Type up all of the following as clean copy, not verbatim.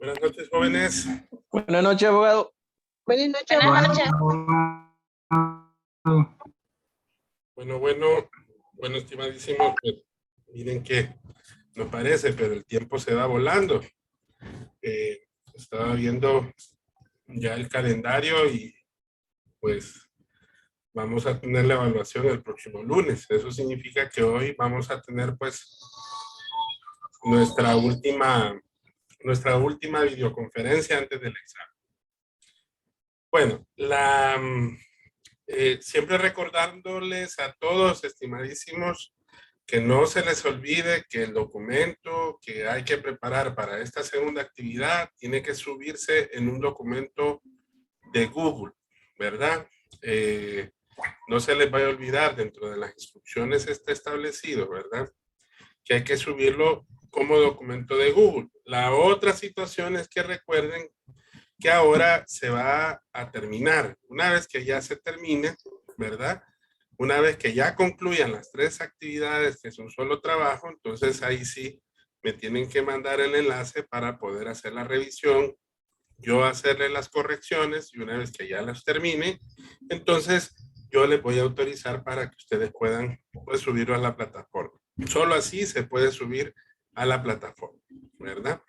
Buenas noches, jóvenes. Buenas noches, abogado. Buenas noches. Buenas noches. Bueno, estimadísimos, pues, miren que no parece, pero el tiempo se va volando. Estaba viendo ya el calendario y pues vamos a tener la evaluación el próximo lunes. Eso significa que hoy vamos a tener pues nuestra última videoconferencia antes del examen. Bueno, siempre recordándoles a todos, estimadísimos, que no se les olvide que el documento que hay que preparar para esta segunda actividad tiene que subirse en un documento de Google, ¿verdad? No se les vaya a olvidar, dentro de las instrucciones está establecido, ¿verdad? Que hay que subirlo como documento de Google. La otra situación es que recuerden que ahora se va a terminar. Una vez que ya se termine, ¿verdad? Una vez que ya concluyan las 3 actividades, que es un solo trabajo, entonces ahí sí me tienen que mandar el enlace para poder hacer la revisión, yo hacerle las correcciones y una vez que ya las termine, entonces yo les voy a autorizar para que ustedes puedan pues, subirlo a la plataforma. Solo así se puede subir a la plataforma, ¿verdad?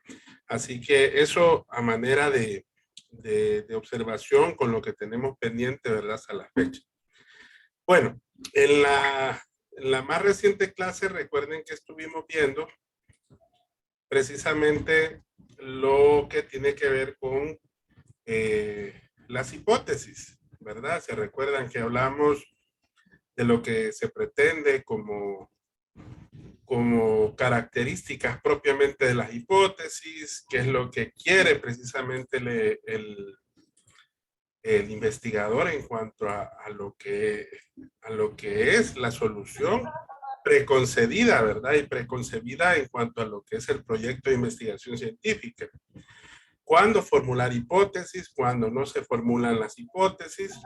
Así que eso a manera de observación con lo que tenemos pendiente, ¿verdad? Hasta la fecha. Bueno, en la más reciente clase, recuerden que estuvimos viendo precisamente lo que tiene que ver con las hipótesis, ¿verdad? Se recuerdan que hablamos de lo que se pretende como características propiamente de las hipótesis, qué es lo que quiere precisamente el investigador en cuanto a lo que es la solución preconcebida, ¿verdad? Y preconcebida en cuanto a lo que es el proyecto de investigación científica. ¿Cuándo formular hipótesis? ¿Cuándo no se formulan las hipótesis?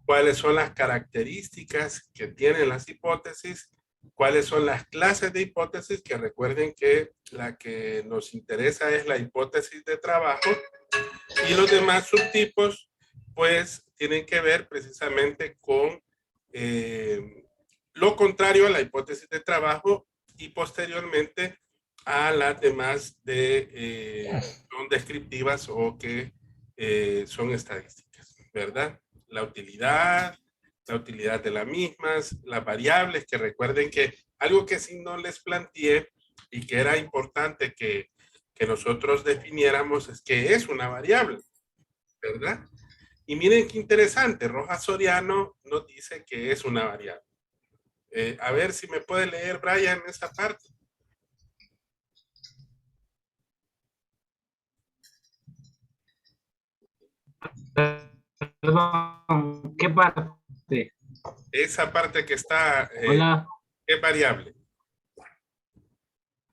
¿Cuáles son las características que tienen las hipótesis? ¿Cuáles son las clases de hipótesis? Que recuerden que la que nos interesa es la hipótesis de trabajo y los demás subtipos pues tienen que ver precisamente con lo contrario a la hipótesis de trabajo y posteriormente a las demás son descriptivas o que son estadísticas, ¿verdad? La utilidad de las mismas, las variables, que recuerden que algo que sí no les planteé y que era importante que nosotros definiéramos es qué es una variable, ¿verdad? Y miren qué interesante, Rojas Soriano nos dice que es una variable. A ver si me puede leer, Brian, esa parte. Perdón, ¿qué parte? Esa parte que está, Hola. ¿qué variable?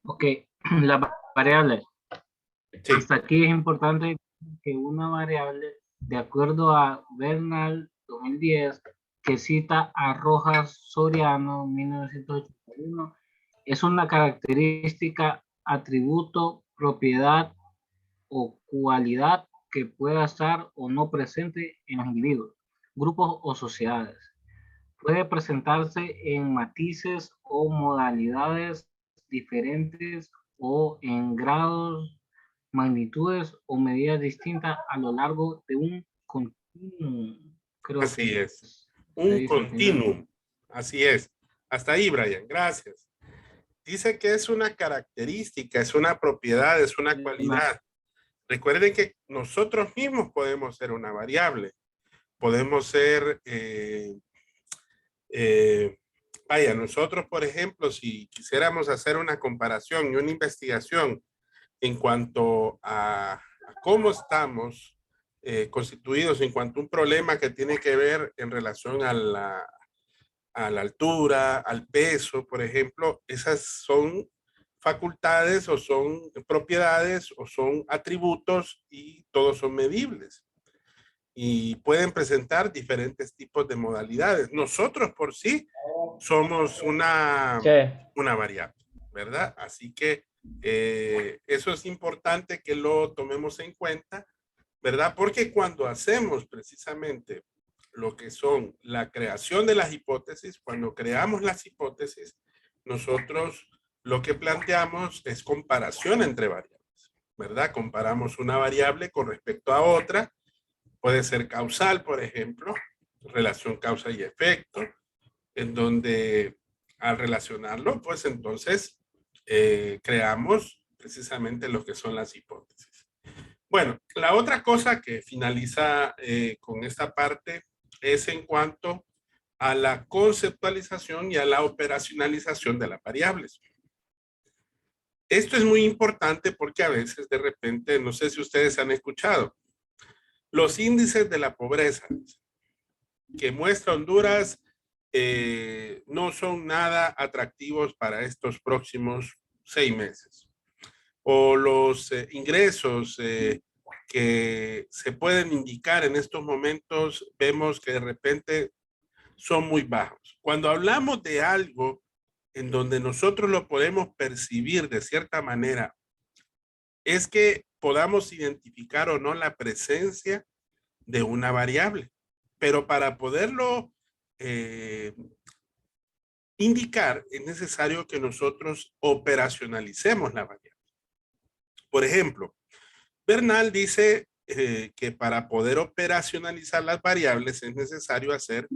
Ok, la variable. Sí. Hasta aquí es importante que una variable, de acuerdo a Bernal 2010, que cita a Rojas Soriano 1981, es una característica, atributo, propiedad o cualidad que pueda estar o no presente en los individuos, grupos o sociedades. Puede presentarse en matices o modalidades diferentes o en grados, magnitudes o medidas distintas a lo largo de un continuum. Así es. Un continuum. Así es. Hasta ahí, Brian. Gracias. Dice que es una característica, es una propiedad, es una cualidad. Recuerden que nosotros mismos podemos ser una variable. Podemos ser, vaya, nosotros, por ejemplo, si quisiéramos hacer una comparación y una investigación en cuanto a cómo estamos constituidos, en cuanto a un problema que tiene que ver en relación a la altura, al peso, por ejemplo, esas son facultades o son propiedades o son atributos y todos son medibles. Y pueden presentar diferentes tipos de modalidades. Nosotros por sí somos una variable, ¿verdad? Así que Eso es importante que lo tomemos en cuenta, ¿verdad? Porque cuando hacemos precisamente lo que son la creación de las hipótesis, cuando creamos las hipótesis, nosotros lo que planteamos es comparación entre variables, ¿verdad? Comparamos una variable con respecto a otra, puede ser causal, por ejemplo, relación causa y efecto, en donde al relacionarlo, pues entonces creamos precisamente lo que son las hipótesis. Bueno, la otra cosa que finaliza con esta parte es en cuanto a la conceptualización y a la operacionalización de las variables. Esto es muy importante porque a veces de repente, no sé si ustedes han escuchado, los índices de la pobreza que muestra Honduras no son nada atractivos para estos próximos 6 meses. O los ingresos que se pueden indicar en estos momentos, vemos que de repente son muy bajos. Cuando hablamos de algo en donde nosotros lo podemos percibir de cierta manera, es que podamos identificar o no la presencia de una variable. Pero para poderlo indicar, es necesario que nosotros operacionalicemos la variable. Por ejemplo, Bernal dice que para poder operacionalizar las variables es necesario hacer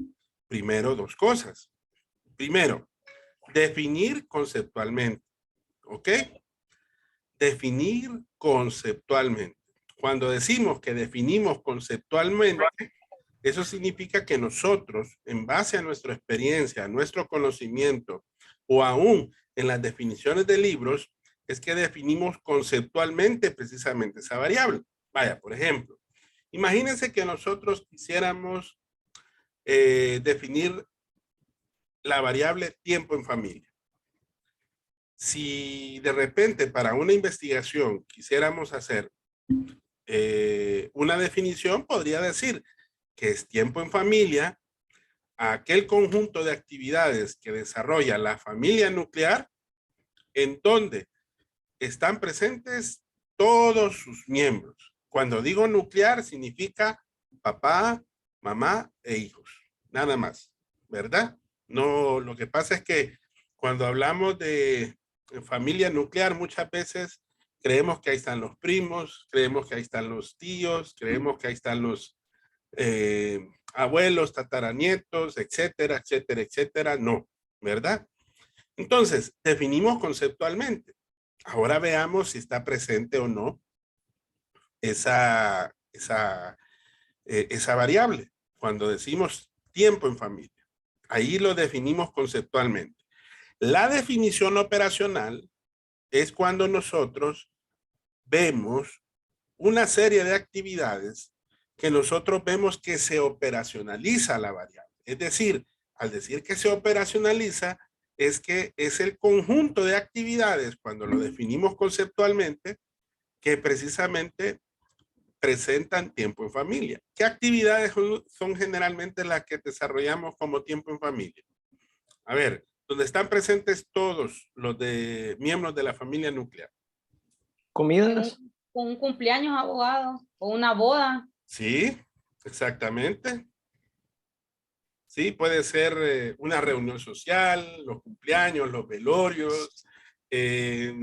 primero 2 cosas. Primero, definir conceptualmente. ¿Ok? Definir conceptualmente. Cuando decimos que definimos conceptualmente, eso significa que nosotros, en base a nuestra experiencia, a nuestro conocimiento, o aún en las definiciones de libros, es que definimos conceptualmente precisamente esa variable. Vaya, por ejemplo, imagínense que nosotros quisiéramos definir la variable tiempo en familia. Si de repente para una investigación quisiéramos hacer una definición, podría decir que es tiempo en familia aquel conjunto de actividades que desarrolla la familia nuclear en donde están presentes todos sus miembros. Cuando digo nuclear significa papá, mamá e hijos, nada más, ¿verdad? No, lo que pasa es que cuando hablamos de familia nuclear muchas veces creemos que ahí están los primos, creemos que ahí están los tíos, creemos que ahí están los abuelos, tataranietos, etcétera, etcétera, etcétera. No, ¿verdad? Entonces, definimos conceptualmente. Ahora veamos si está presente o no esa variable. Cuando decimos tiempo en familia, ahí lo definimos conceptualmente. La definición operacional es cuando nosotros vemos una serie de actividades que nosotros vemos que se operacionaliza la variable. Es decir, al decir que se operacionaliza, es que es el conjunto de actividades, cuando lo definimos conceptualmente, que precisamente presentan tiempo en familia. ¿Qué actividades son generalmente las que desarrollamos como tiempo en familia? A ver, donde están presentes todos los miembros de la familia nuclear. Comidas. Un cumpleaños, abogado, o una boda. Sí, exactamente. Sí, puede ser una reunión social, los cumpleaños, los velorios, ir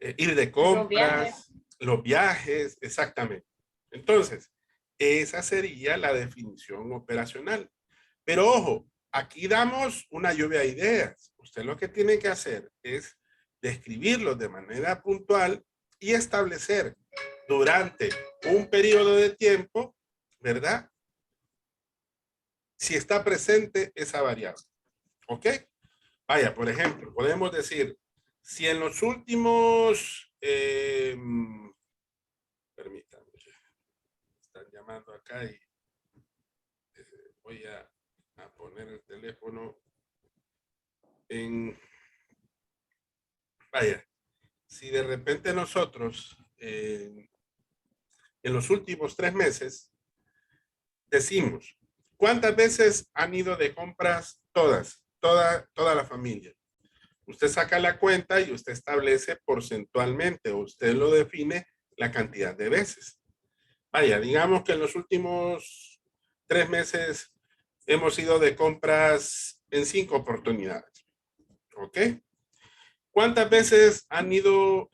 de compras, los viajes, exactamente. Entonces, esa sería la definición operacional. Pero ojo, aquí damos una lluvia de ideas. Usted lo que tiene que hacer es describirlos de manera puntual y establecer durante un periodo de tiempo, ¿verdad? Si está presente esa variable. ¿Ok? Vaya, por ejemplo, podemos decir, si en los últimos, permítanme, están llamando acá y voy a poner el teléfono en, vaya, si de repente nosotros en los últimos 3 meses decimos, ¿cuántas veces han ido de compras toda la familia? Usted saca la cuenta y usted establece porcentualmente, o usted lo define la cantidad de veces. Vaya, digamos que en los últimos 3 meses hemos ido de compras en 5 oportunidades. ¿Ok? ¿Cuántas veces han ido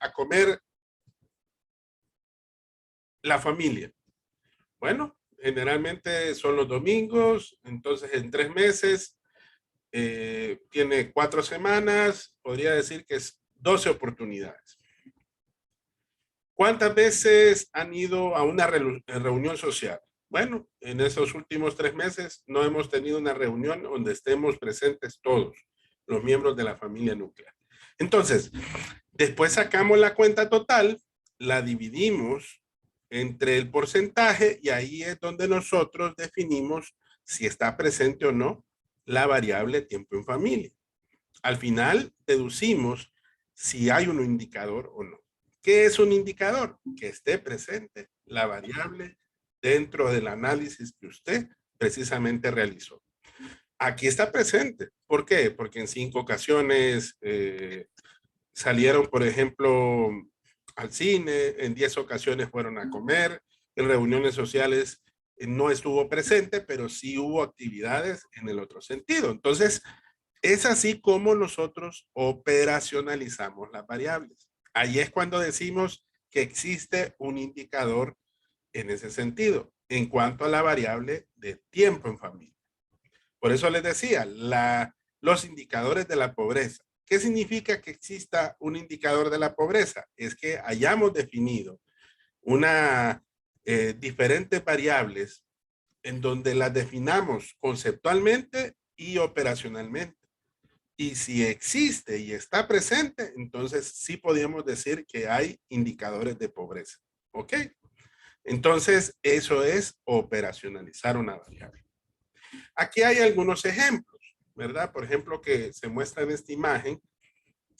a comer la familia? Bueno, generalmente son los domingos, entonces en 3 meses tiene 4 semanas, podría decir que es 12 oportunidades. ¿Cuántas veces han ido a una reunión social? Bueno, en esos últimos 3 meses no hemos tenido una reunión donde estemos presentes todos los miembros de la familia nuclear. Entonces, después sacamos la cuenta total, la dividimos entre el porcentaje y ahí es donde nosotros definimos si está presente o no la variable tiempo en familia. Al final deducimos si hay un indicador o no. ¿Qué es un indicador? Que esté presente la variable dentro del análisis que usted precisamente realizó. Aquí está presente. ¿Por qué? Porque en 5 ocasiones salieron, por ejemplo, al cine, en 10 ocasiones fueron a comer, en reuniones sociales no estuvo presente, pero sí hubo actividades en el otro sentido. Entonces, es así como nosotros operacionalizamos las variables. Ahí es cuando decimos que existe un indicador en ese sentido, en cuanto a la variable de tiempo en familia. Por eso les decía, los indicadores de la pobreza. ¿Qué significa que exista un indicador de la pobreza? Es que hayamos definido diferentes variables en donde las definamos conceptualmente y operacionalmente. Y si existe y está presente, entonces sí podríamos decir que hay indicadores de pobreza. ¿Ok? Entonces, eso es operacionalizar una variable. Aquí hay algunos ejemplos, ¿verdad? Por ejemplo, que se muestra en esta imagen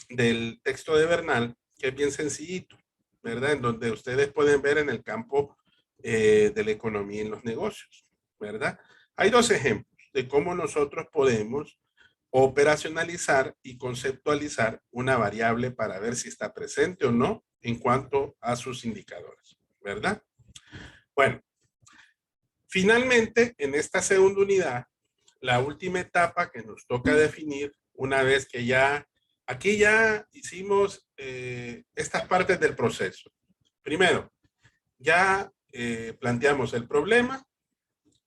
del texto de Bernal, que es bien sencillito, ¿verdad? En donde ustedes pueden ver en el campo de la economía y los negocios, ¿verdad? Hay 2 ejemplos de cómo nosotros podemos operacionalizar y conceptualizar una variable para ver si está presente o no en cuanto a sus indicadores, ¿verdad? Bueno, finalmente, en esta segunda unidad, la última etapa que nos toca definir, una vez que aquí ya hicimos estas partes del proceso. Primero, ya planteamos el problema.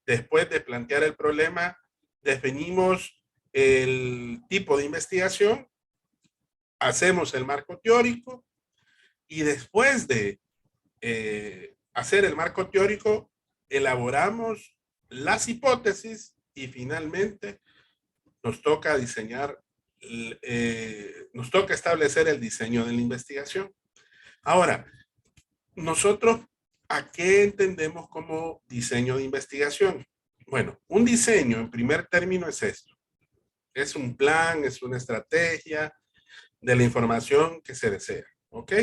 Después de plantear el problema, definimos el tipo de investigación, hacemos el marco teórico y después de hacer el marco teórico, elaboramos las hipótesis y finalmente nos toca diseñar, nos toca establecer el diseño de la investigación. Ahora, nosotros, ¿a qué entendemos como diseño de investigación? Bueno, un diseño en primer término es esto. Es un plan, es una estrategia de la información que se desea. ¿Ok?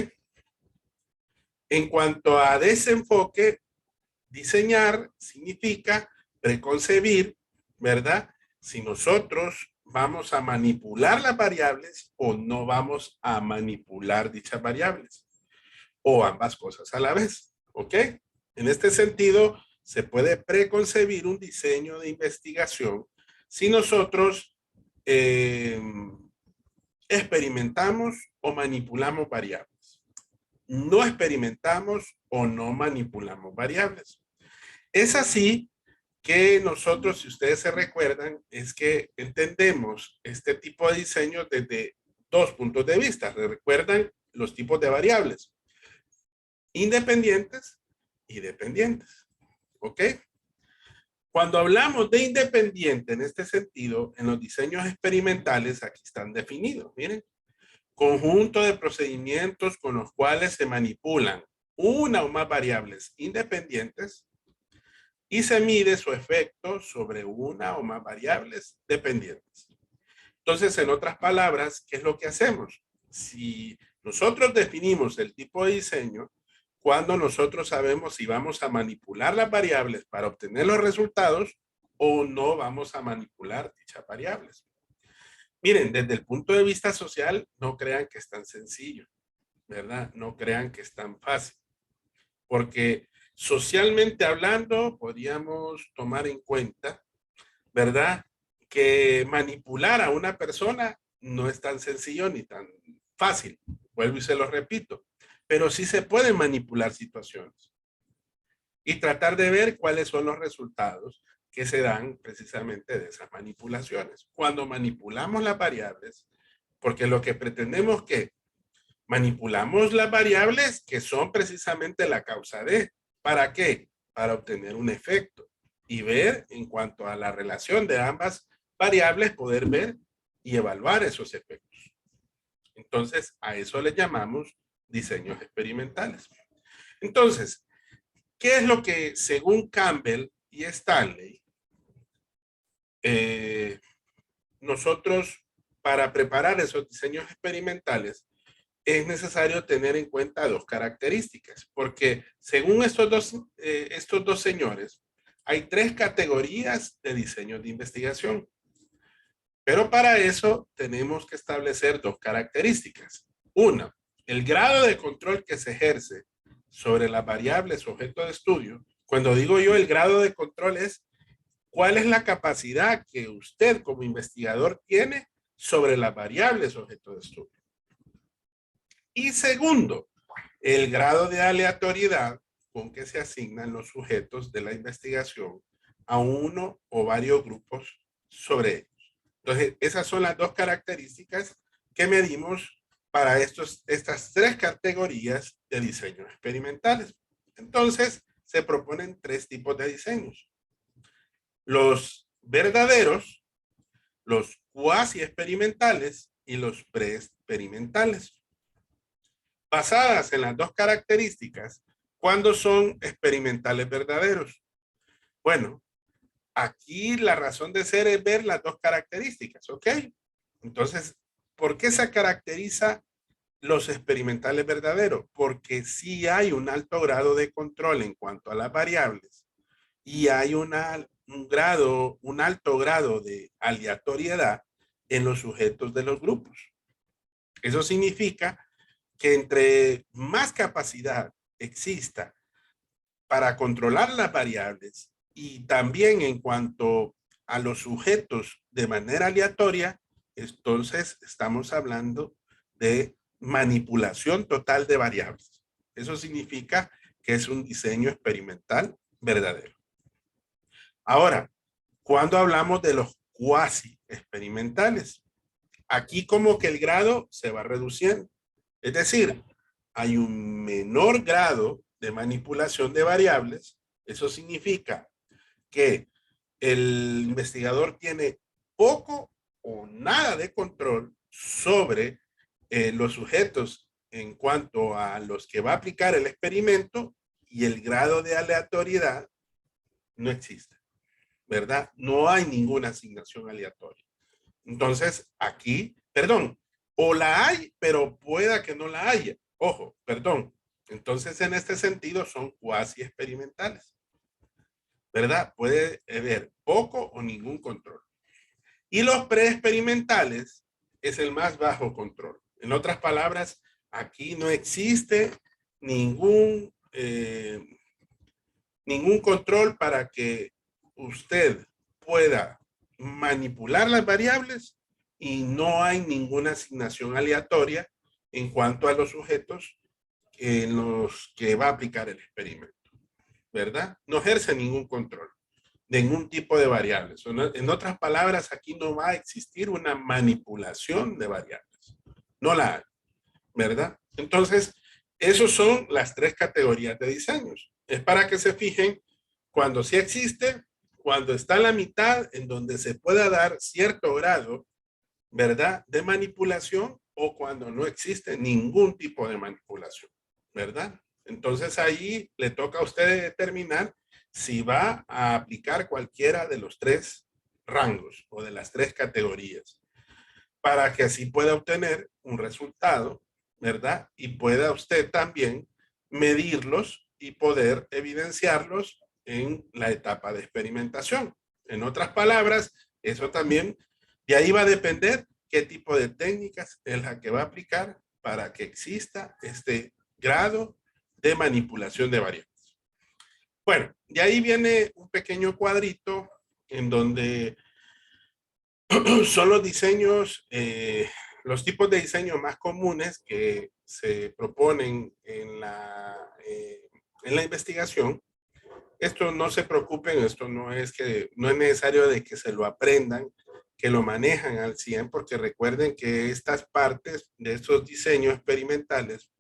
En cuanto a desenfoque, diseñar significa preconcebir, ¿verdad? Si nosotros vamos a manipular las variables o no vamos a manipular dichas variables. O ambas cosas a la vez. ¿Ok? En este sentido, se puede preconcebir un diseño de investigación si nosotros experimentamos o manipulamos variables. No experimentamos o no manipulamos variables. Es así que nosotros, si ustedes se recuerdan, es que entendemos este tipo de diseño desde 2 puntos de vista. ¿Recuerdan los tipos de variables? Independientes y dependientes. ¿Ok? Cuando hablamos de independiente en este sentido, en los diseños experimentales, aquí están definidos. Miren, conjunto de procedimientos con los cuales se manipulan una o más variables independientes y se mide su efecto sobre una o más variables dependientes. Entonces, en otras palabras, ¿qué es lo que hacemos? Si nosotros definimos el tipo de diseño, cuando nosotros sabemos si vamos a manipular las variables para obtener los resultados o no vamos a manipular dichas variables. Miren, desde el punto de vista social, no crean que es tan sencillo, ¿verdad? No crean que es tan fácil. Porque socialmente hablando, podríamos tomar en cuenta, ¿verdad? Que manipular a una persona no es tan sencillo ni tan fácil. Vuelvo y se lo repito. Pero sí se pueden manipular situaciones. Y tratar de ver cuáles son los resultados que se dan precisamente de esas manipulaciones. Cuando manipulamos las variables, porque lo que pretendemos que manipulamos las variables que son precisamente la causa de. ¿Para qué? Para obtener un efecto y ver en cuanto a la relación de ambas variables, poder ver y evaluar esos efectos. Entonces, a eso le llamamos diseños experimentales. Entonces, ¿qué es lo que según Campbell y Stanley, nosotros para preparar esos diseños experimentales es necesario tener en cuenta dos características? Porque según estos dos señores, hay 3 categorías de diseños de investigación. Pero para eso tenemos que establecer 2 características. Una, el grado de control que se ejerce sobre las variables objeto de estudio. Cuando digo yo el grado de control es cuál es la capacidad que usted como investigador tiene sobre las variables objeto de estudio. Y segundo, el grado de aleatoriedad con que se asignan los sujetos de la investigación a uno o varios grupos sobre ellos. Entonces, esas son las 2 características que medimos para estas 3 categorías de diseños experimentales. Entonces, se proponen 3 tipos de diseños. Los verdaderos, los cuasi experimentales y los preexperimentales. Basadas en las 2 características, ¿cuándo son experimentales verdaderos? Bueno, aquí la razón de ser es ver las 2 características, ¿ok? Entonces, ¿por qué se caracteriza los experimentales verdaderos? Porque sí hay un alto grado de control en cuanto a las variables y hay un alto grado de aleatoriedad en los sujetos de los grupos. Eso significa que entre más capacidad exista para controlar las variables y también en cuanto a los sujetos de manera aleatoria, entonces estamos hablando de manipulación total de variables. Eso significa que es un diseño experimental verdadero. Ahora, cuando hablamos de los cuasi experimentales, aquí como que el grado se va reduciendo. Es decir, hay un menor grado de manipulación de variables. Eso significa que el investigador tiene poco o nada de control sobre los sujetos en cuanto a los que va a aplicar el experimento, y el grado de aleatoriedad no existe, ¿verdad? No hay ninguna asignación aleatoria. Entonces, aquí, perdón, o la hay, pero pueda que no la haya. Ojo, perdón. Entonces, en este sentido, son cuasi experimentales, ¿verdad? Puede haber poco o ningún control. Y los preexperimentales es el más bajo control. En otras palabras, aquí no existe ningún control para que usted pueda manipular las variables, y no hay ninguna asignación aleatoria en cuanto a los sujetos en los que va a aplicar el experimento, ¿verdad? No ejerce ningún control de ningún tipo de variables. En otras palabras, aquí no va a existir una manipulación de variables. No la hay, ¿verdad? Entonces, esos son las 3 categorías de diseños. Es para que se fijen cuando sí existe, cuando está en la mitad, en donde se pueda dar cierto grado, ¿verdad?, de manipulación, o cuando no existe ningún tipo de manipulación, ¿verdad? Entonces ahí le toca a usted determinar si va a aplicar cualquiera de los 3 rangos o de las 3 categorías, para que así pueda obtener un resultado, ¿verdad? Y pueda usted también medirlos y poder evidenciarlos en la etapa de experimentación. En otras palabras, eso también, de ahí va a depender qué tipo de técnicas es la que va a aplicar para que exista este grado de manipulación de variables. Bueno, de ahí viene un pequeño cuadrito en donde son los diseños, los tipos de diseño más comunes que se proponen en la investigación. Esto no se preocupen, esto no es necesario de que se lo aprendan, que lo manejan al 100, porque recuerden que estas partes de estos diseños experimentales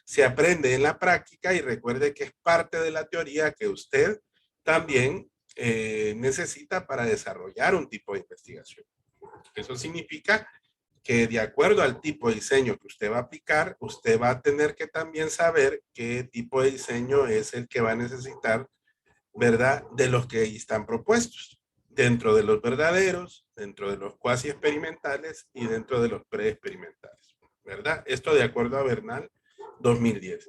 se aprende en la práctica y recuerde que es parte de la teoría que usted también necesita para desarrollar un tipo de investigación. Eso significa que de acuerdo al tipo de diseño que usted va a aplicar, usted va a tener que también saber qué tipo de diseño es el que va a necesitar, ¿verdad? De los que ahí están propuestos, dentro de los verdaderos, dentro de los cuasi experimentales y dentro de los preexperimentales, ¿verdad? Esto de acuerdo a Bernal 2010.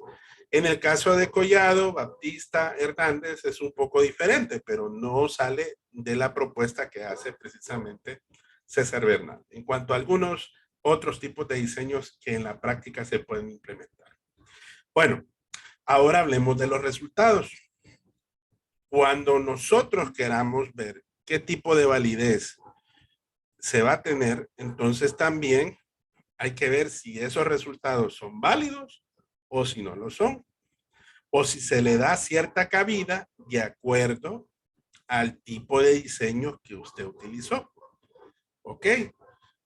En el caso de Collado, Baptista, Hernández es un poco diferente, pero no sale de la propuesta que hace precisamente César Bernal, en cuanto a algunos otros tipos de diseños que en la práctica se pueden implementar. Bueno, ahora hablemos de los resultados. Cuando nosotros queramos ver qué tipo de validez se va a tener, entonces también hay que ver si esos resultados son válidos o si no lo son, o si se le da cierta cabida de acuerdo al tipo de diseño que usted utilizó. ¿Ok?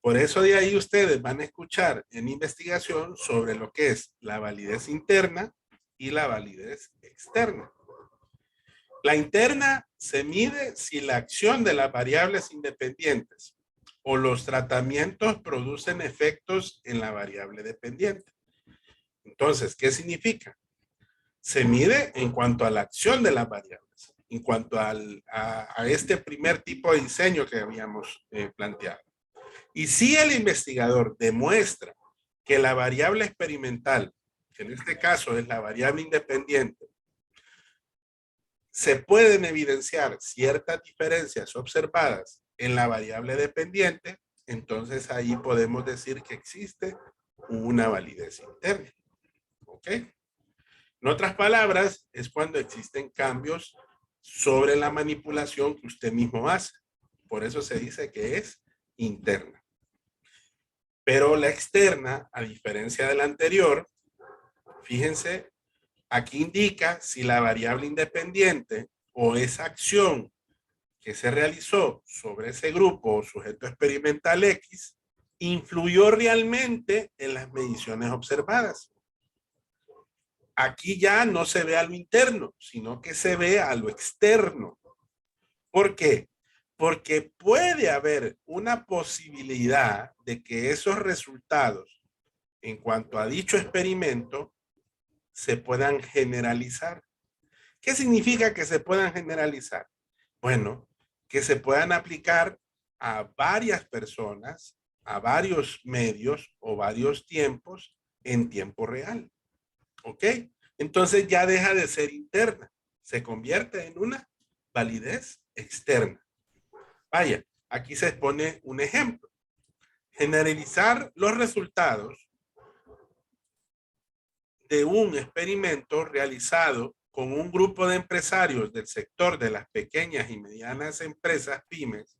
Por eso de ahí ustedes van a escuchar en investigación sobre lo que es la validez interna y la validez externa. La interna se mide si la acción de las variables independientes o los tratamientos producen efectos en la variable dependiente. Entonces, ¿qué significa? Se mide en cuanto a la acción de las variables, en cuanto a este primer tipo de diseño que habíamos planteado. Y si el investigador demuestra que la variable experimental, que en este caso es la variable independiente, se pueden evidenciar ciertas diferencias observadas en la variable dependiente, entonces ahí podemos decir que existe una validez interna. ¿Ok? En otras palabras, es cuando existen cambios sobre la manipulación que usted mismo hace. Por eso se dice que es interna. Pero la externa, a diferencia de la anterior, fíjense, aquí indica si la variable independiente o esa acción que se realizó sobre ese grupo o sujeto experimental X influyó realmente en las mediciones observadas. Aquí ya no se ve a lo interno, sino que se ve a lo externo. ¿Por qué? Porque puede haber una posibilidad de que esos resultados en cuanto a dicho experimento se puedan generalizar. ¿Qué significa que se puedan generalizar? Bueno, que se puedan aplicar a varias personas, a varios medios o varios tiempos en tiempo real. ¿Ok? Entonces ya deja de ser interna, se convierte en una validez externa. Vaya, aquí se expone un ejemplo. Generalizar los resultados de un experimento realizado con un grupo de empresarios del sector de las pequeñas y medianas empresas pymes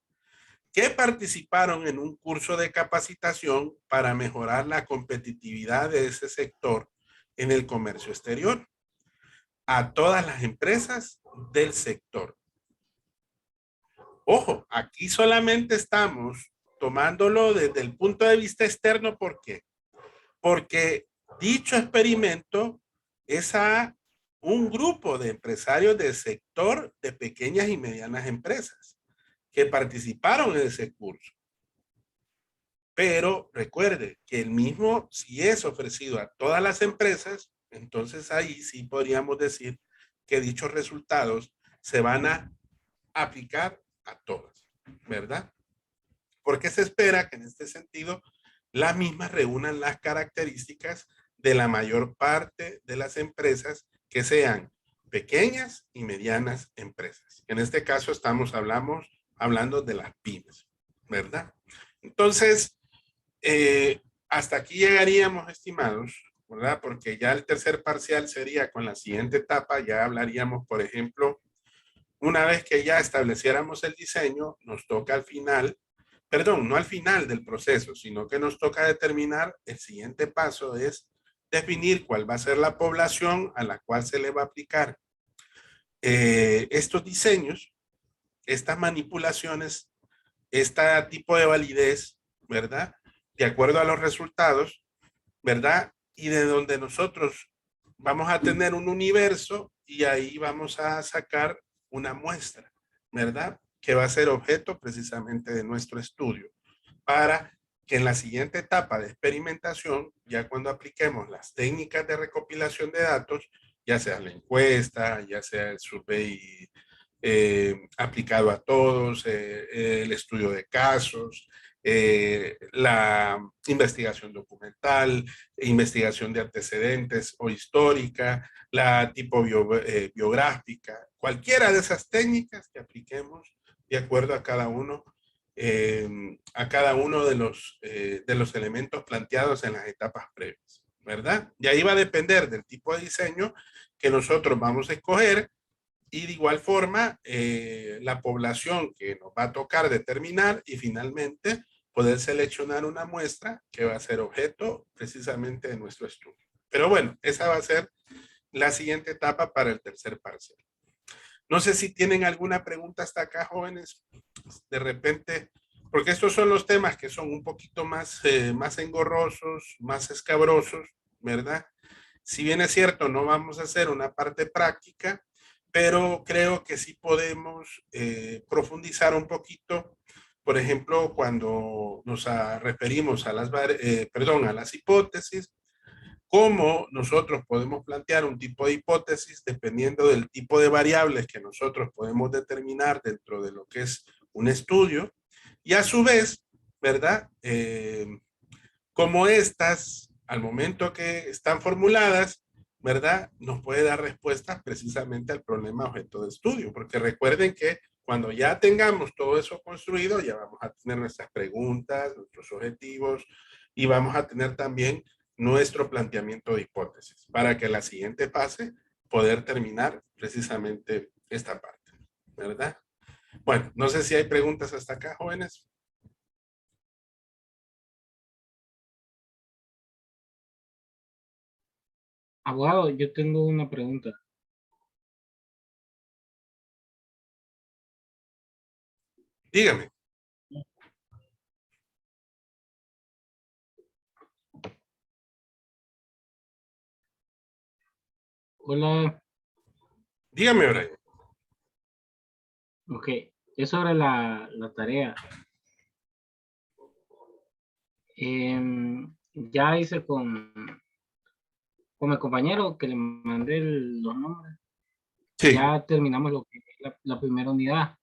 que participaron en un curso de capacitación para mejorar la competitividad de ese sector en el comercio exterior a todas las empresas del sector. Ojo, aquí solamente estamos tomándolo desde el punto de vista externo. ¿Por qué? Porque dicho experimento es a un grupo de empresarios del sector de pequeñas y medianas empresas que participaron en ese curso. Pero recuerde que el mismo, si es ofrecido a todas las empresas, entonces ahí sí podríamos decir que dichos resultados se van a aplicar a todas, ¿verdad? Porque se espera que en este sentido las mismas reúnan las características de la mayor parte de las empresas que sean pequeñas y medianas empresas. En este caso estamos hablando de las pymes, ¿verdad? Entonces, hasta aquí llegaríamos, estimados, ¿verdad? Porque ya el tercer parcial sería con la siguiente etapa, ya hablaríamos, por ejemplo, una vez que ya estableciéramos el diseño, nos toca al final, perdón, no al final del proceso, sino que nos toca determinar, el siguiente paso es definir cuál va a ser la población a la cual se le va a aplicar estos diseños, estas manipulaciones, este tipo de validez, ¿verdad? De acuerdo a los resultados, ¿verdad? Y de donde nosotros vamos a tener un universo y ahí vamos a sacar una muestra, ¿verdad? Que va a ser objeto precisamente de nuestro estudio para que en la siguiente etapa de experimentación, ya cuando apliquemos las técnicas de recopilación de datos, ya sea la encuesta, ya sea el survey aplicado a todos, el estudio de casos, la investigación documental, investigación de antecedentes o histórica, la tipo biográfica, cualquiera de esas técnicas que apliquemos de acuerdo a cada uno de los elementos planteados en las etapas previas, ¿verdad? Y ahí va a depender del tipo de diseño que nosotros vamos a escoger y de igual forma la población que nos va a tocar determinar y finalmente poder seleccionar una muestra que va a ser objeto precisamente de nuestro estudio. Pero bueno, esa va a ser la siguiente etapa para el tercer parcial. No sé si tienen alguna pregunta hasta acá, jóvenes, de repente, porque estos son los temas que son un poquito más, más engorrosos, más escabrosos, ¿verdad? Si bien es cierto, no vamos a hacer una parte práctica, pero creo que sí podemos profundizar un poquito, por ejemplo, cuando nos referimos a a las hipótesis, cómo nosotros podemos plantear un tipo de hipótesis dependiendo del tipo de variables que nosotros podemos determinar dentro de lo que es un estudio, y a su vez, ¿verdad? Como estas, al momento que están formuladas, ¿verdad? Nos puede dar respuestas precisamente al problema objeto de estudio, porque recuerden que cuando ya tengamos todo eso construido, ya vamos a tener nuestras preguntas, nuestros objetivos, y vamos a tener también nuestro planteamiento de hipótesis, para que la siguiente fase poder terminar precisamente esta parte, ¿verdad? Bueno, no sé si hay preguntas hasta acá, jóvenes. Abogado, yo tengo una pregunta. Dígame. Hola, Dígame, Brian. ok, es sobre la tarea. Ya hice con mi compañero que le mandé los nombres. Sí. Ya terminamos lo que es la primera unidad.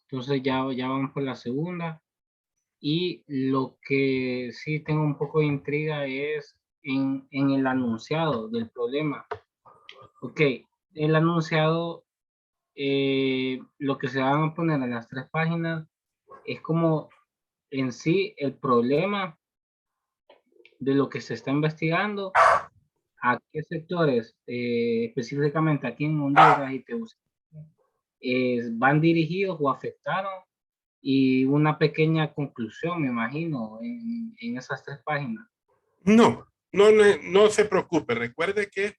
Entonces ya vamos por la segunda. Y lo que sí tengo un poco de intriga es en el anunciado del problema. Ok, el anunciado, lo que se van a poner en las 3 páginas es como en sí el problema de lo que se está investigando, a qué sectores, específicamente aquí en Honduras y Tegucigalpa, van dirigidos o afectaron, y una pequeña conclusión, me imagino, en esas 3 páginas. No se preocupe. Recuerde que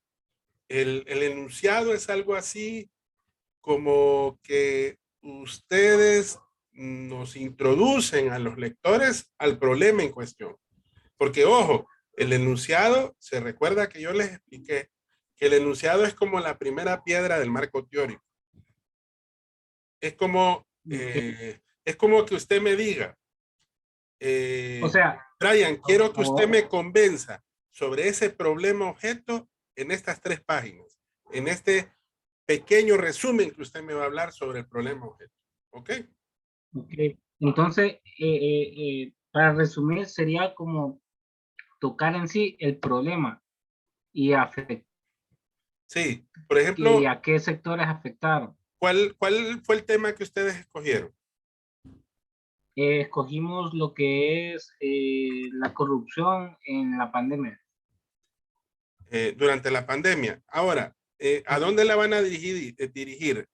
el enunciado es algo así como que ustedes nos introducen a los lectores al problema en cuestión. Porque, ojo, el enunciado, se recuerda que yo les expliqué que el enunciado es como la primera piedra del marco teórico. Es como que usted me diga, O sea, Brian, quiero que usted o- me convenza sobre ese problema objeto en estas 3 páginas, en este pequeño resumen que usted me va a hablar sobre el problema objeto. ¿Ok? ok. Entonces, para resumir, sería como tocar en sí el problema y, Sí. Por y ejemplo, a qué sectores afectaron. ¿cuál fue el tema que ustedes escogieron? Escogimos lo que es la corrupción en la pandemia. Durante la pandemia. Ahora, ¿a dónde la van a dirigir?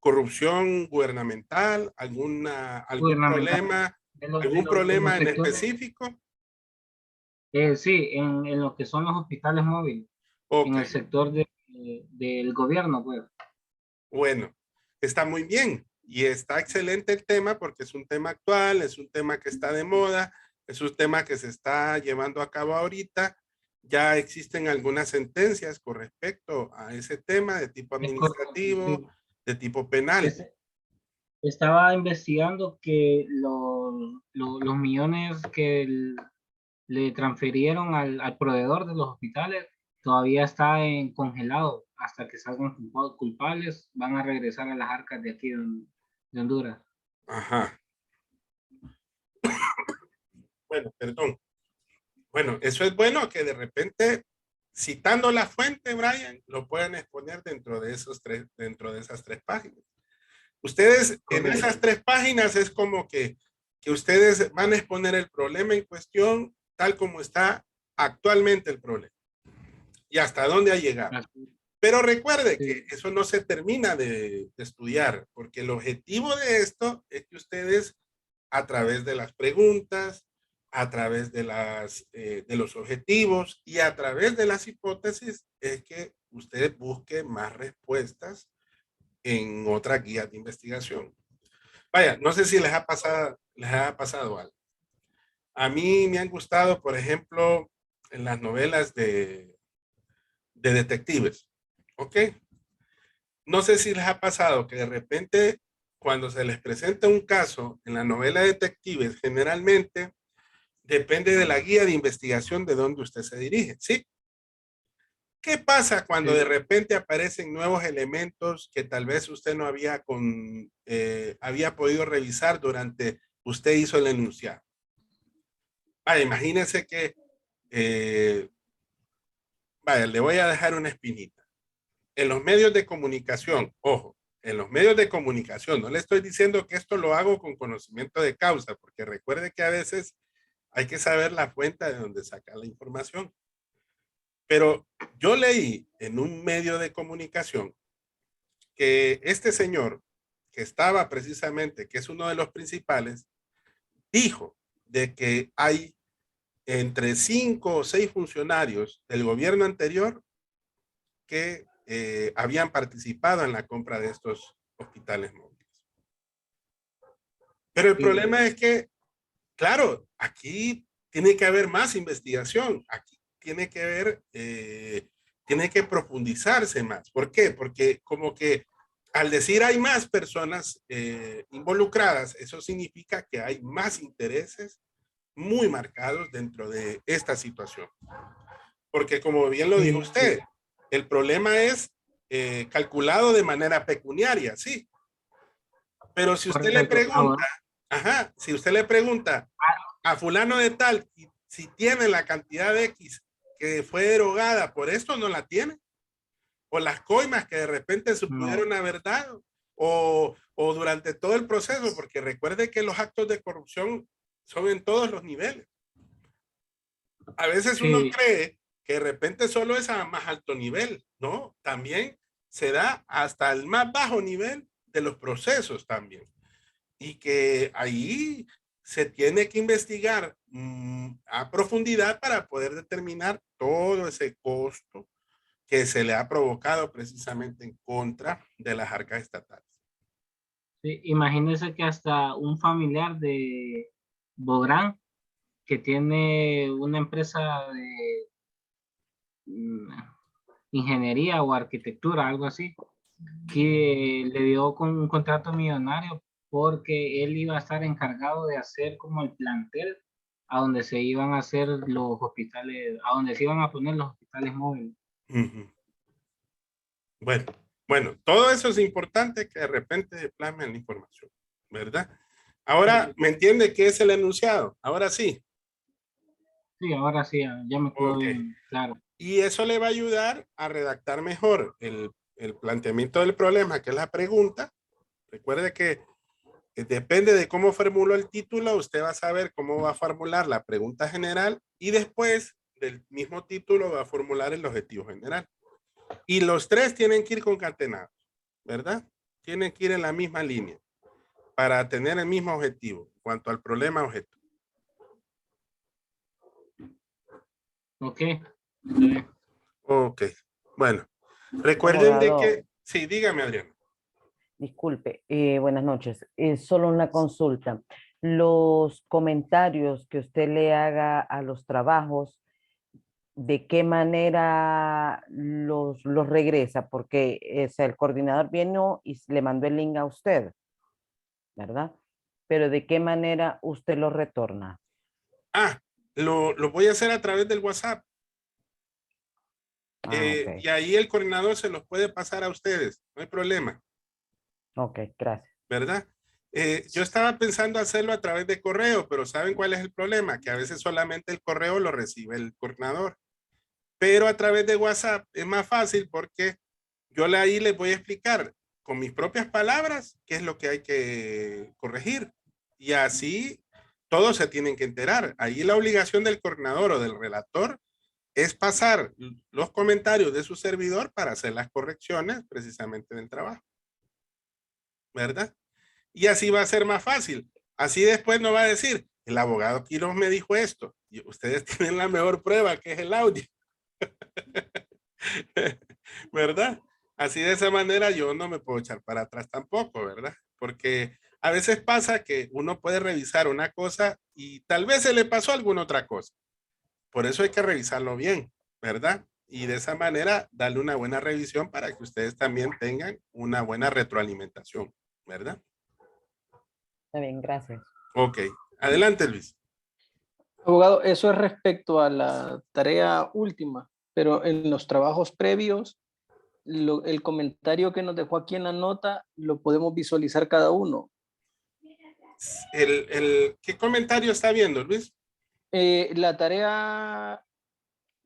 ¿Corrupción gubernamental? ¿Algún Gubernamental problema? de ¿Algún de los problema en sectores, específico? sí, en lo que son los hospitales móviles, Ok, en el sector del gobierno, pues. bueno, está muy bien y está excelente el tema porque es un tema actual, es un tema que está de moda, es un tema que se está llevando a cabo ahorita. Ya existen algunas sentencias con respecto a ese tema de tipo Es correcto, administrativo, sí. de tipo penal. Es- Estaba investigando que los millones que le transfirieron al proveedor de los hospitales todavía está en congelado hasta que salgan culpables, van a regresar a las arcas de aquí de Honduras. Ajá. Bueno, perdón. Bueno, eso es bueno que de repente, citando la fuente, Brian, lo puedan exponer dentro de esas tres páginas. Ustedes en Correcto. esas tres páginas es como que ustedes van a exponer el problema en cuestión tal como está actualmente el problema y hasta dónde ha llegado. Así, Pero recuerde que sí, eso no se termina de estudiar, porque el objetivo de esto es que ustedes a través de las preguntas, a través de los objetivos y a través de las hipótesis es que usted busque más respuestas en otras guías de investigación. Vaya, no sé si les ha pasado algo. A mí me han gustado, por ejemplo, en las novelas de detectives. ¿Ok? No sé si les ha pasado que de repente, cuando se les presenta un caso en la novela de detectives, generalmente depende de la guía de investigación de donde usted se dirige. ¿Sí? ¿Qué pasa cuando de sí. repente aparecen nuevos elementos que tal vez usted no había podido revisar durante usted hizo el enunciado? Imagínense que, eh, vaya, le voy a dejar una espinita. En los medios de comunicación, ojo, en los medios de comunicación, no le estoy diciendo que esto lo hago con conocimiento de causa, porque recuerde que a veces hay que saber la fuente de donde saca la información. Pero yo leí en un medio de comunicación que este señor, que estaba precisamente, que es uno de los principales, dijo de que hay entre 5 o 6 funcionarios del gobierno anterior que habían participado en la compra de estos hospitales móviles. Pero el Sí, problema es que, claro, aquí tiene que haber más investigación, aquí tiene que profundizarse más. ¿Por qué? Porque como que al decir hay más personas involucradas, eso significa que hay más intereses muy marcados dentro de esta situación. Porque como bien lo dijo sí, usted, el problema es calculado de manera pecuniaria, sí. Pero si usted le correcto. pregunta, Ahora, ajá, si usted le pregunta a fulano de tal si tiene la cantidad de X que fue erogada, por esto no la tiene. O las coimas que de repente se no, pudieron haber dado. O durante todo el proceso, porque recuerde que los actos de corrupción son en todos los niveles. A veces uno sí, cree que de repente solo es a más alto nivel, ¿no? También se da hasta el más bajo nivel de los procesos también. Y que ahí se tiene que investigar a profundidad para poder determinar todo ese costo que se le ha provocado precisamente en contra de las arcas estatales. sí. Imagínese que hasta un familiar de Bográn, que tiene una empresa de mm, ingeniería o arquitectura, algo así, que le dio con un contrato millonario porque él iba a estar encargado de hacer como el plantel a donde se iban a hacer los hospitales, a donde se iban a poner los hospitales móviles. Uh -huh. Bueno, bueno, todo eso es importante que de repente plasmen la información, ¿verdad? Ahora, Sí, ¿me entiende qué es el enunciado? Ahora sí. sí, ahora sí, ya me quedó Ok. bien claro. Y eso le va a ayudar a redactar mejor el planteamiento del problema, que es la pregunta. Recuerde que Depende de cómo formuló el título, usted va a saber cómo va a formular la pregunta general y después del mismo título va a formular el objetivo general. Y los tres tienen que ir concatenados, ¿verdad? Tienen que ir en la misma línea para tener el mismo objetivo en cuanto al problema objeto. Ok. Ok, bueno. Recuerden de Abogado. que... Sí, dígame, Adriana. Disculpe, buenas noches. Solo una consulta. Los comentarios que usted le haga a los trabajos, ¿de qué manera los regresa? Porque el coordinador vino y le mandó el link a usted, ¿verdad? Pero ¿de qué manera usted lo retorna? Ah, lo voy a hacer a través del WhatsApp. Ok. Y ahí el coordinador se los puede pasar a ustedes. No hay problema. Ok, gracias. ¿Verdad? Yo estaba pensando hacerlo a través de correo, pero ¿saben cuál es el problema? Que a veces solamente el correo lo recibe el coordinador. Pero a través de WhatsApp es más fácil porque yo ahí les voy a explicar con mis propias palabras qué es lo que hay que corregir. Y así todos se tienen que enterar. Ahí la obligación del coordinador o del relator es pasar los comentarios de su servidor para hacer las correcciones precisamente del trabajo. ¿Verdad? Y así va a ser más fácil. Así después no va a decir, el abogado Quiroz me dijo esto. Y ustedes tienen la mejor prueba, que es el audio. ¿Verdad? Así de esa manera yo no me puedo echar para atrás tampoco, ¿verdad? Porque a veces pasa que uno puede revisar una cosa y tal vez se le pasó alguna otra cosa. Por eso hay que revisarlo bien, ¿verdad? Y de esa manera darle una buena revisión para que ustedes también tengan una buena retroalimentación, ¿verdad? Está bien, gracias. Ok, adelante Luis. Abogado, eso es respecto a la tarea última, pero en los trabajos previos, el comentario que nos dejó aquí en la nota lo podemos visualizar cada uno. ¿Qué comentario está viendo, Luis? La tarea, a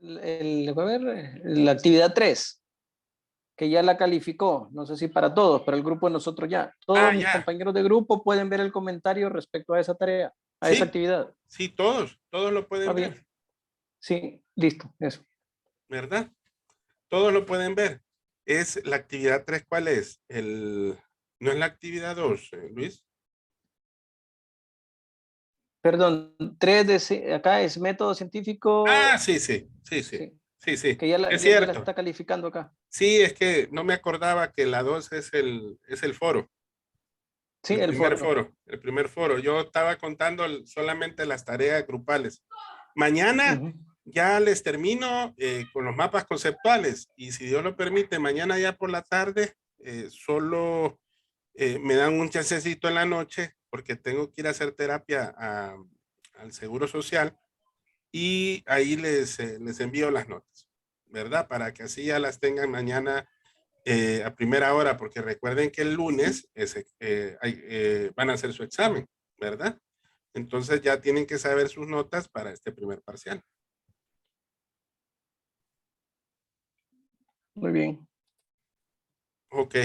ver, la actividad 3, que ya la calificó, no sé si para todos, pero el grupo de nosotros ya. Todos mis Ya. compañeros de grupo pueden ver el comentario respecto a esa tarea, a esa actividad. Sí, todos lo pueden ver. Bien. Sí, listo, eso. ¿Verdad? Todos lo pueden ver. Es la actividad 3, ¿cuál es? No es la actividad 2, Luis. Perdón, 3 acá es método científico. Sí. Que ya Es ya la cierto. está calificando acá. Sí, es que no me acordaba que la 2 es el foro. Sí, el el primer foro. foro. El primer foro. Yo estaba contando solamente las tareas grupales. Mañana ya les termino con los mapas conceptuales y si Dios lo permite, mañana ya por la tarde solo me dan un chancecito en la noche porque tengo que ir a hacer terapia al Seguro Social y ahí les envío las notas, ¿verdad? Para que así ya las tengan mañana a primera hora, porque recuerden que el lunes van a hacer su examen, ¿verdad? Entonces ya tienen que saber sus notas para este primer parcial. Muy bien. Ok.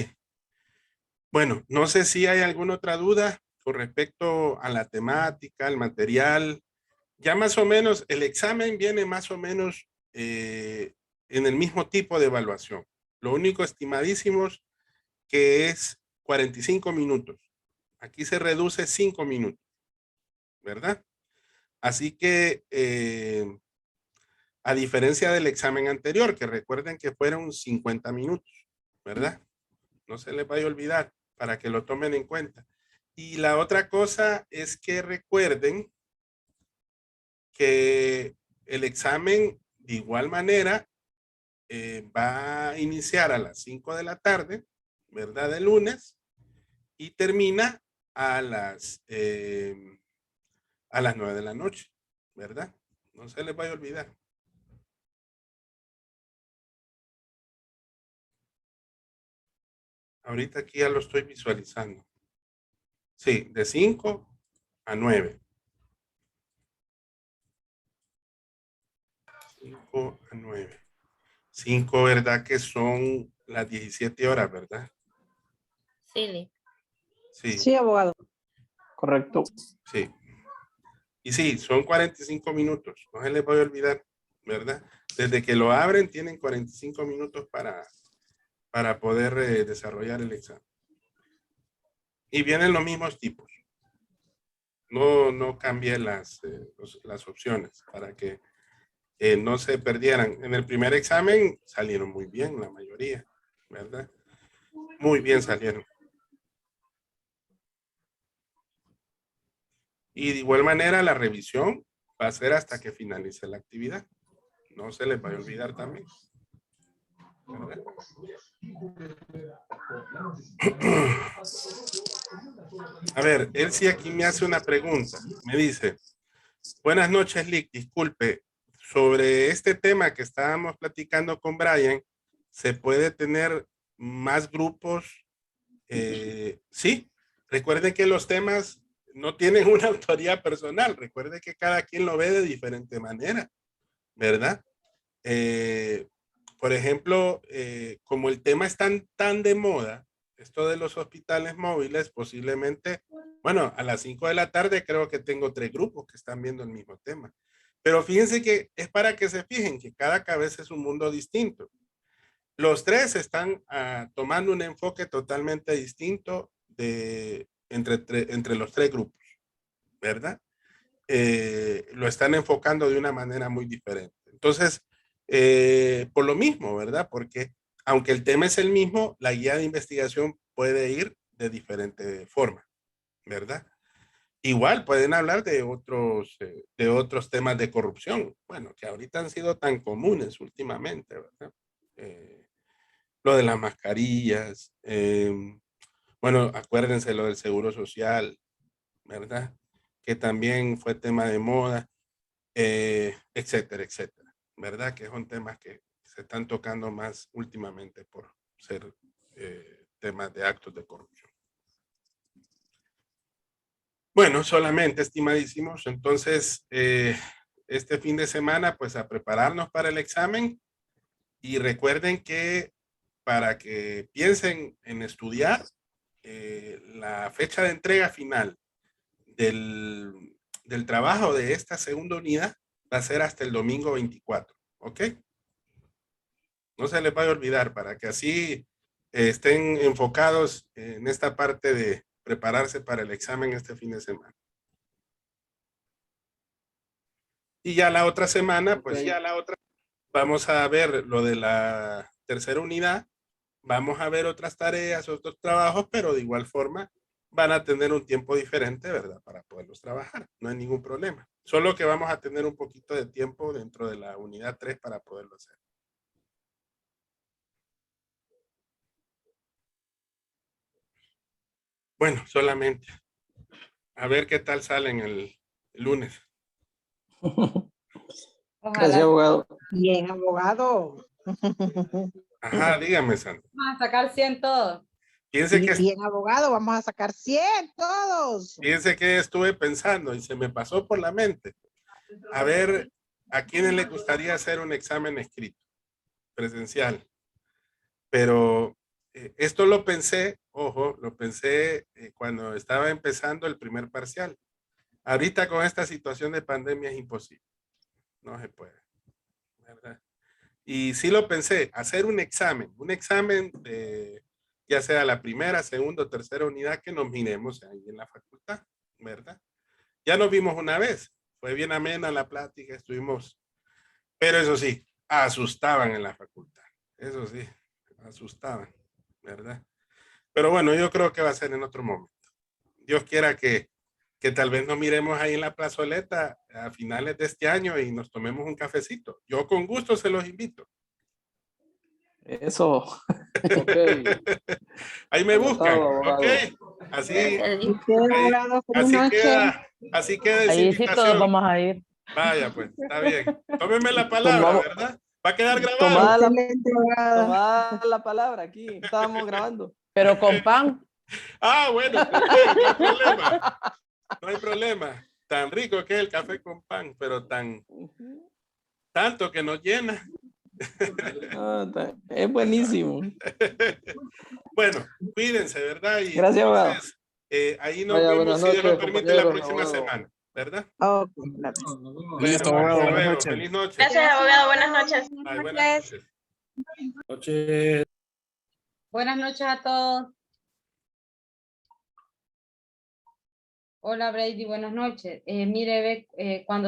Bueno, no sé si hay alguna otra duda con respecto a la temática, al material. Ya más o menos, el examen viene más o menos en el mismo tipo de evaluación. Lo único estimadísimos que es 45 minutos. Aquí se reduce 5 minutos, ¿verdad? Así que, a diferencia del examen anterior, que recuerden que fueron 50 minutos, ¿verdad? No se les vaya a olvidar para que lo tomen en cuenta. Y la otra cosa es que recuerden que el examen de igual manera va a iniciar a las 5 de la tarde, ¿verdad? De lunes y termina a las 9 de la noche, ¿verdad? No se les vaya a olvidar. Ahorita aquí ya lo estoy visualizando. Sí, de 5 a 9. 5 a 9. 5, ¿verdad? Que son las 17 horas, ¿verdad? Sí. Sí. Sí, abogado. Correcto. Sí. Y sí, son 45 minutos. No se les voy a olvidar, ¿verdad? Desde que lo abren tienen 45 minutos para poder desarrollar el examen. Y vienen los mismos tipos. No cambié las opciones para que no se perdieran. En el primer examen salieron muy bien la mayoría, ¿verdad? Muy bien salieron. Y de igual manera la revisión va a ser hasta que finalice la actividad. No se les va a olvidar también. ¿Verdad? A ver, él sí aquí me hace una pregunta. Me dice, buenas noches, Lick. Disculpe, sobre este tema que estábamos platicando con Brian, ¿se puede tener más grupos? Sí. Recuerden que los temas no tienen una autoría personal. Recuerden que cada quien lo ve de diferente manera, ¿verdad? Por ejemplo, como el tema es tan de moda, esto de los hospitales móviles, posiblemente, bueno, a las 5 de la tarde creo que tengo 3 grupos que están viendo el mismo tema. Pero fíjense que es para que se fijen que cada cabeza es un mundo distinto. Los 3 están tomando un enfoque totalmente distinto entre los 3 grupos, ¿verdad? Lo están enfocando de una manera muy diferente. Entonces, por lo mismo, ¿verdad? Porque aunque el tema es el mismo, la guía de investigación puede ir de diferente forma, ¿verdad? Igual pueden hablar de otros temas de corrupción, bueno, que ahorita han sido tan comunes últimamente, ¿verdad? Lo de las mascarillas, bueno, acuérdense lo del seguro social, ¿verdad? Que también fue tema de moda, etcétera, etcétera, ¿verdad? Que son temas que se están tocando más últimamente por ser temas de actos de corrupción. Bueno, solamente, estimadísimos, entonces, este fin de semana, pues a prepararnos para el examen y recuerden que para que piensen en estudiar, la fecha de entrega final del trabajo de esta segunda unidad va a ser hasta el domingo 24, ¿ok? No se les vaya a olvidar para que así estén enfocados en esta parte de prepararse para el examen este fin de semana. Y ya la otra semana, pues vamos a ver lo de la tercera unidad, vamos a ver otras tareas, otros trabajos, pero de igual forma van a tener un tiempo diferente, ¿verdad? Para poderlos trabajar, no hay ningún problema. Solo que vamos a tener un poquito de tiempo dentro de la unidad 3 para poderlo hacer. Bueno, solamente. A ver qué tal salen el lunes. Gracias, abogado. Bien, abogado. Ajá, dígame, Sandra. Vamos a sacar 100 todos. Piense que, Bien, abogado, vamos a sacar 100 todos. piense que estuve pensando y se me pasó por la mente. A ver, ¿a quiénes les gustaría hacer un examen escrito, presencial? Pero esto lo pensé, ojo, lo pensé cuando estaba empezando el primer parcial. Ahorita con esta situación de pandemia es imposible. No se puede, ¿verdad? Y sí lo pensé, hacer un examen de ya sea la primera, segunda o tercera unidad que nos miremos ahí en la facultad, ¿verdad? Ya nos vimos una vez, fue bien amena la plática, estuvimos, pero eso sí, asustaban en la facultad, eso sí, asustaban, ¿verdad? Pero bueno, yo creo que va a ser en otro momento. Dios quiera que tal vez nos miremos ahí en la plazoleta a finales de este año y nos tomemos un cafecito. Yo con gusto se los invito. Eso. Ok. Ahí me buscan, Abogado. ¿ok? Así, Abogado, feliz así noche. queda esa Ahí sí todos invitación. vamos a ir. Vaya, pues, está bien. Tómenme la palabra, Tomamos- ¿verdad? Va a quedar grabado. Tomada Excelente, abogado. Tomada la palabra aquí. Estábamos grabando. Pero con pan. Ah, bueno, también, no hay problema. No hay problema. Tan rico que es el café con pan, pero tanto que nos llena. Es buenísimo. Bueno, cuídense, ¿verdad? Y Gracias, abogado. entonces, Ahí nos Vaya, vemos, buenas si Dios lo noches, permite, la compañeros, próxima abogado. semana, ¿verdad? Ok, gracias. Listo, Bueno, abogado, hasta buenas luego. noches. Feliz noche. Gracias, abogado. Buenas noches. Ay, buenas noches. Noches. Buenas noches a todos. Hola Brady, buenas noches. Mire, cuando